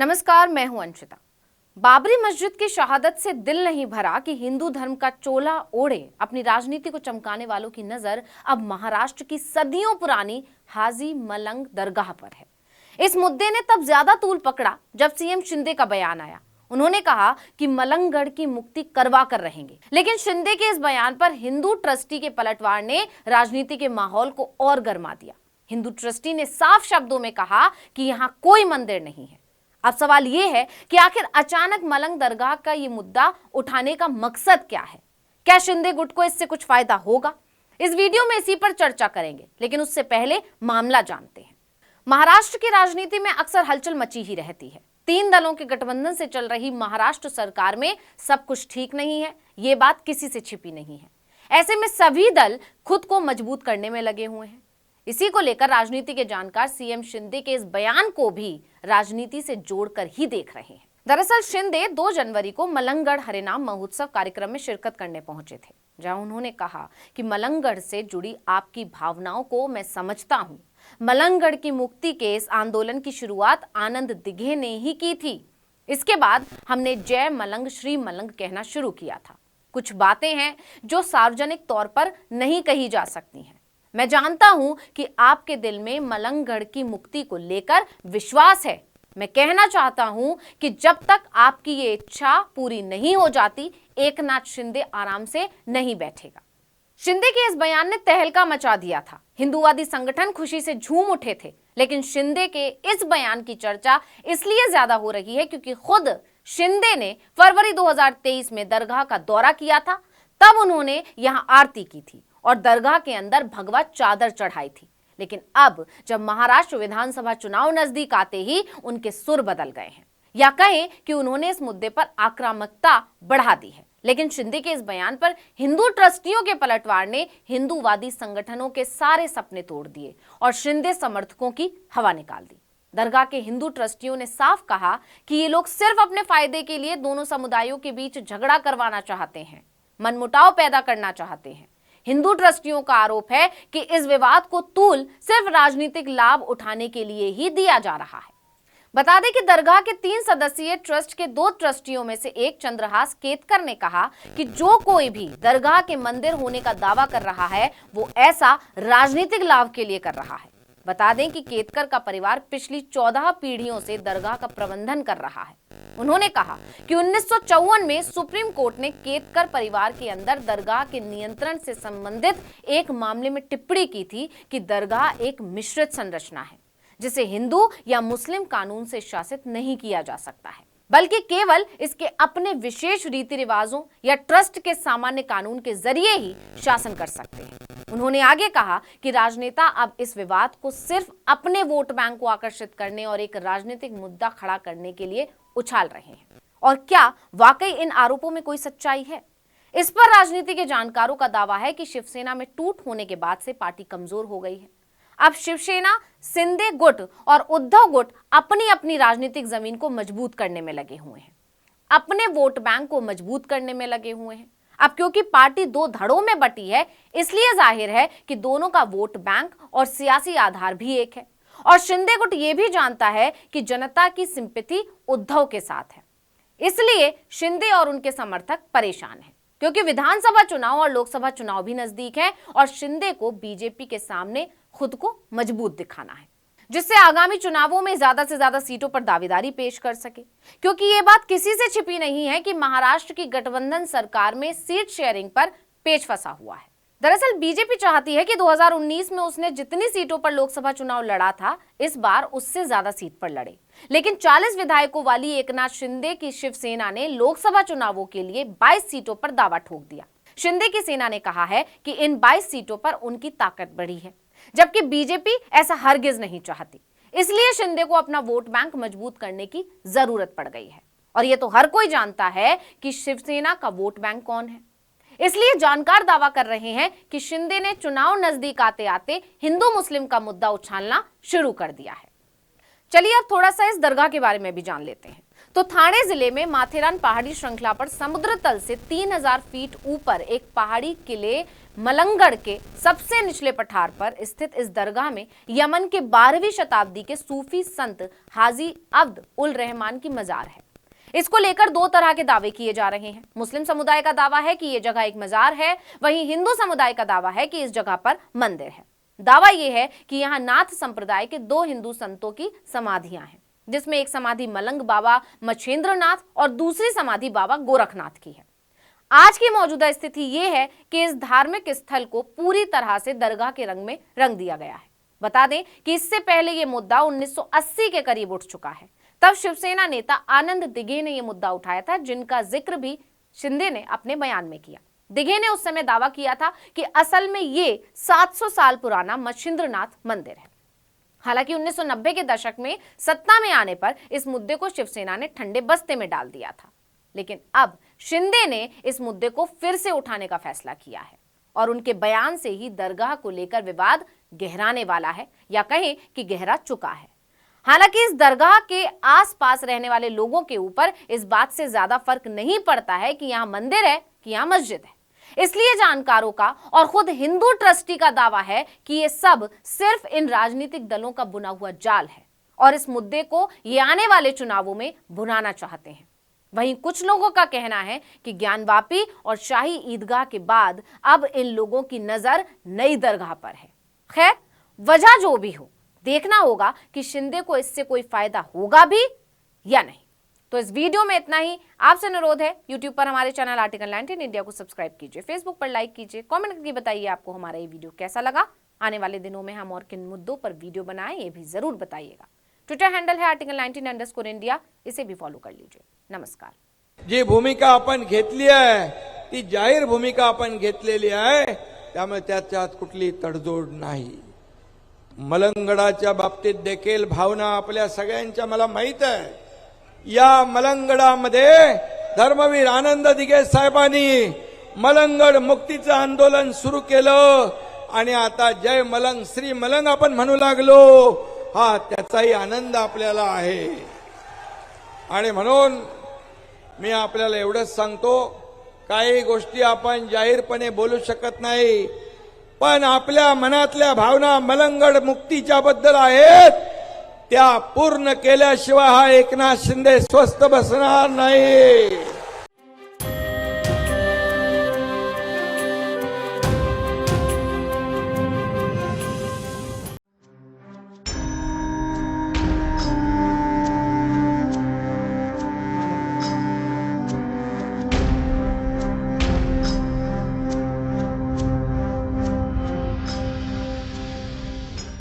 नमस्कार, मैं हूं अंशिता। बाबरी मस्जिद की शहादत से दिल नहीं भरा कि हिंदू धर्म का चोला ओढ़े अपनी राजनीति को चमकाने वालों की नजर अब महाराष्ट्र की सदियों पुरानी हाजी मलंग दरगाह पर है। इस मुद्दे ने तब ज्यादा तूल पकड़ा जब सीएम शिंदे का बयान आया। उन्होंने कहा कि मलंगगढ़ की मुक्ति करवा कर रहेंगे, लेकिन शिंदे के इस बयान पर हिंदू ट्रस्टी के पलटवार ने राजनीति के माहौल को और गर्मा दिया। हिंदू ट्रस्टी ने साफ शब्दों में कहा कि यहाँ कोई मंदिर नहीं है। अब सवाल यह है कि आखिर अचानक मलंग दरगाह का ये मुद्दा उठाने का मकसद क्या है? क्या शिंदे गुट को इससे कुछ फायदा होगा? इस वीडियो में इसी पर चर्चा करेंगे, लेकिन उससे पहले मामला जानते हैं। महाराष्ट्र की राजनीति में अक्सर हलचल मची ही रहती है। 3 दलों के गठबंधन से चल रही महाराष्ट्र सरकार में सब कुछ ठीक नहीं है, ये बात किसी से छिपी नहीं है। ऐसे में सभी दल खुद को मजबूत करने में लगे हुए हैं। इसी को लेकर राजनीति के जानकार सीएम शिंदे के इस बयान को भी राजनीति से जोड़कर ही देख रहे हैं। दरअसल शिंदे 2 जनवरी को मलंगगढ़ हरिनाम महोत्सव कार्यक्रम में शिरकत करने पहुंचे थे, जहां उन्होंने कहा कि मलंगगढ़ से जुड़ी आपकी भावनाओं को मैं समझता हूं। मलंगगढ़ की मुक्ति के इस आंदोलन की शुरुआत आनंद दिघे ने ही की थी। इसके बाद हमने जय मलंग श्री मलंग कहना शुरू किया था। कुछ बातें हैं जो सार्वजनिक तौर पर नहीं कही जा सकती हैं। मैं जानता हूं कि आपके दिल में मलंगगढ़ की मुक्ति को लेकर विश्वास है। मैं कहना चाहता हूं कि जब तक आपकी ये इच्छा पूरी नहीं हो जाती, एकनाथ शिंदे आराम से नहीं बैठेगा। शिंदे के इस बयान ने तहलका मचा दिया था। हिंदूवादी संगठन खुशी से झूम उठे थे, लेकिन शिंदे के इस बयान की चर्चा इसलिए ज्यादा हो रही है क्योंकि खुद शिंदे ने फरवरी 2023 में दरगाह का दौरा किया था। तब उन्होंने यहां आरती की थी और दरगाह के अंदर भगवा चादर चढ़ाई थी। लेकिन अब जब महाराष्ट्र विधानसभा चुनाव नजदीक आते ही उनके सुर बदल गए हैं, या कहें कि उन्होंने इस मुद्दे पर आक्रामकता बढ़ा दी है। लेकिन शिंदे के इस बयान पर हिंदू ट्रस्टियों के पलटवार ने हिंदूवादी संगठनों के सारे सपने तोड़ दिए और शिंदे समर्थकों की हवा निकाल दी। दरगाह के हिंदू ट्रस्टियों ने साफ कहा कि ये लोग सिर्फ अपने फायदे के लिए दोनों समुदायों के बीच झगड़ा करवाना चाहते हैं, मनमुटाव पैदा करना चाहते हैं। हिंदू ट्रस्टियों का आरोप है कि इस विवाद को तूल सिर्फ राजनीतिक लाभ उठाने के लिए ही दिया जा रहा है। बता दें कि दरगाह के 3 सदस्यीय ट्रस्ट के 2 ट्रस्टियों में से एक चंद्रहास केतकर ने कहा कि जो कोई भी दरगाह के मंदिर होने का दावा कर रहा है, वो ऐसा राजनीतिक लाभ के लिए कर रहा है। बता दें कि केतकर का परिवार पिछली 14 पीढ़ियों से दरगाह का प्रबंधन कर रहा है। उन्होंने कहा कि 1954 में सुप्रीम कोर्ट ने केतकर परिवार के अंदर दरगाह के नियंत्रण से संबंधित एक मामले में टिप्पणी की थी कि दरगाह एक मिश्रित संरचना है, जिसे हिंदू या मुस्लिम कानून से शासित नहीं किया जा सकता है, बल्कि केवल इसके अपने विशेष रीति रिवाजों या ट्रस्ट के सामान्य कानून के जरिए ही शासन कर सकते हैं। उन्होंने आगे कहा कि राजनेता अब इस विवाद को सिर्फ अपने वोट बैंक को आकर्षित करने और एक राजनीतिक मुद्दा खड़ा करने के लिए उछाल रहे हैं। और क्या वाकई इन आरोपों में कोई सच्चाई है? इस पर राजनीति के जानकारों का दावा है कि शिवसेना में टूट होने के बाद से पार्टी कमजोर हो गई है। अब शिवसेना, शिंदे गुट और उद्धव गुट अपनी अपनी राजनीतिक जमीन को मजबूत करने में लगे हुए हैं, अपने वोट बैंक को मजबूत करने में लगे हुए हैं। अब क्योंकि पार्टी 2 धड़ों में बटी है, इसलिए जाहिर है कि दोनों का वोट बैंक और सियासी आधार भी एक है। और शिंदे गुट ये भी जानता है कि जनता की सिंपैथी उद्धव के साथ है, इसलिए शिंदे और उनके समर्थक परेशान हैं, क्योंकि विधानसभा चुनाव और लोकसभा चुनाव भी नजदीक है और शिंदे को बीजेपी के सामने खुद को मजबूत दिखाना है, जिससे आगामी चुनावों में ज्यादा से ज्यादा सीटों पर दावेदारी पेश कर सके। क्योंकि ये बात किसी से छिपी नहीं है कि महाराष्ट्र की गठबंधन सरकार में सीट शेयरिंग पर पेच फंसा हुआ है। दरअसल बीजेपी चाहती है कि 2019 में उसने जितनी सीटों पर लोकसभा चुनाव लड़ा था, इस बार उससे ज्यादा सीट पर लड़े। लेकिन 40 विधायकों वाली एकनाथ शिंदे की शिवसेना ने लोकसभा चुनावों के लिए 22 सीटों पर दावा ठोक दिया। शिंदे की सेना ने कहा है कि इन 22 सीटों पर उनकी ताकत बढ़ी है, जबकि बीजेपी ऐसा हरगिज नहीं चाहती। इसलिए शिंदे को अपना वोट बैंक मजबूत करने की जरूरत पड़ गई है। और यह तो हर कोई जानता है कि शिवसेना का वोट बैंक कौन है। इसलिए जानकार दावा कर रहे हैं कि शिंदे ने चुनाव नजदीक आते आते हिंदू मुस्लिम का मुद्दा उछालना शुरू कर दिया है। चलिए अब थोड़ा सा इस दरगाह के बारे में भी जान लेते हैं। तो थाने जिले में माथेरान पहाड़ी श्रृंखला पर समुद्र तल से 3000 फीट ऊपर एक पहाड़ी किले मलंगड़ के सबसे निचले पठार पर स्थित इस दरगाह में यमन के 12वीं शताब्दी के सूफी संत हाजी अब्द उल रहमान की मजार है। इसको लेकर दो तरह के दावे किए जा रहे हैं। मुस्लिम समुदाय का दावा है कि यह जगह एक मजार है, वहीं हिंदू समुदाय का दावा है कि इस जगह पर मंदिर है। दावा यह है कि यहाँ नाथ संप्रदाय के 2 हिंदू संतों की समाधियां हैं, जिसमें एक समाधि मलंग बाबा मछेंद्रनाथ और दूसरी समाधि बाबा गोरखनाथ की है। आज की मौजूदा स्थिति यह है कि इस धार्मिक स्थल को पूरी तरह से दरगाह के रंग में रंग दिया गया है। बता दें कि इससे पहले यह मुद्दा 1980 के करीब उठ चुका है। तब शिवसेना नेता आनंद दिघे ने यह मुद्दा उठाया था, जिनका जिक्र भी शिंदे ने अपने बयान में किया। दिघे ने उस समय दावा किया था कि असल में ये 700 साल पुराना मछेंद्रनाथ मंदिर है। हालांकि 1990 के दशक में सत्ता में आने पर इस मुद्दे को शिवसेना ने ठंडे बस्ते में डाल दिया था, लेकिन अब शिंदे ने इस मुद्दे को फिर से उठाने का फैसला किया है और उनके बयान से ही दरगाह को लेकर विवाद गहराने वाला है, या कहें कि गहरा चुका है। हालांकि इस दरगाह के आसपास रहने वाले लोगों के ऊपर इस बात से ज्यादा फर्क नहीं पड़ता है कि यहाँ मंदिर है कि यहाँ मस्जिद है। इसलिए जानकारों का और खुद हिंदू ट्रस्टी का दावा है कि ये सब सिर्फ इन राजनीतिक दलों का बुना हुआ जाल है और इस मुद्दे को ये आने वाले चुनावों में भुनाना चाहते हैं। वहीं कुछ लोगों का कहना है कि ज्ञानवापी और शाही ईदगाह के बाद अब इन लोगों की नजर नई दरगाह पर है। खैर, वजह जो भी हो, देखना होगा कि शिंदे को इससे कोई फायदा होगा भी या नहीं। तो इस वीडियो में इतना ही। आपसे अनुरोध है, यूट्यूब पर हमारे चैनल आर्टिकल 19 इंडिया को सब्सक्राइब कीजिए, फेसबुक पर लाइक कीजिए, कमेंट करके बताइए आपको हमारा ये वीडियो कैसा लगा। आने वाले दिनों में हम और किन मुद्दों पर वीडियो बनाएं ये भी जरूर बताइएगा। ट्विटर हैंडल है आर्टिकल 19_इंडिया, इसे भी फॉलो कर लीजिए। नमस्कार। जी भूमिका आपण घेतली आहे ती जाहीर भूमिका आपण घेतलेली आहे, त्यामुळे त्याच्यात कुठली तडजोड नाही। मलंगडाच्या बाबतीत देखील भावना आपल्या सगळ्यांच्या मला माहित आहे। या मलंगडामध्ये धर्मवीर आनंद दिघे साहेबांनी मलंगड मुक्तीचं आंदोलन सुरू केलं आणि आता जय मलंग श्री मलंग आपण म्हणू लागलो। हा त्याचाही आनंद आपल्याला आहे आणि म्हणून मी आपल्याला एवढंच सांगतो, काही गोष्टी आपण जाहीरपणे बोलू शकत नाही, पण आपल्या मनातल्या भावना मलंगड मुक्तीच्या बद्दल आहेत त्या पूर्ण केल्याशिवाय हा एकनाथ शिंदे स्वस्थ बसणार नाही।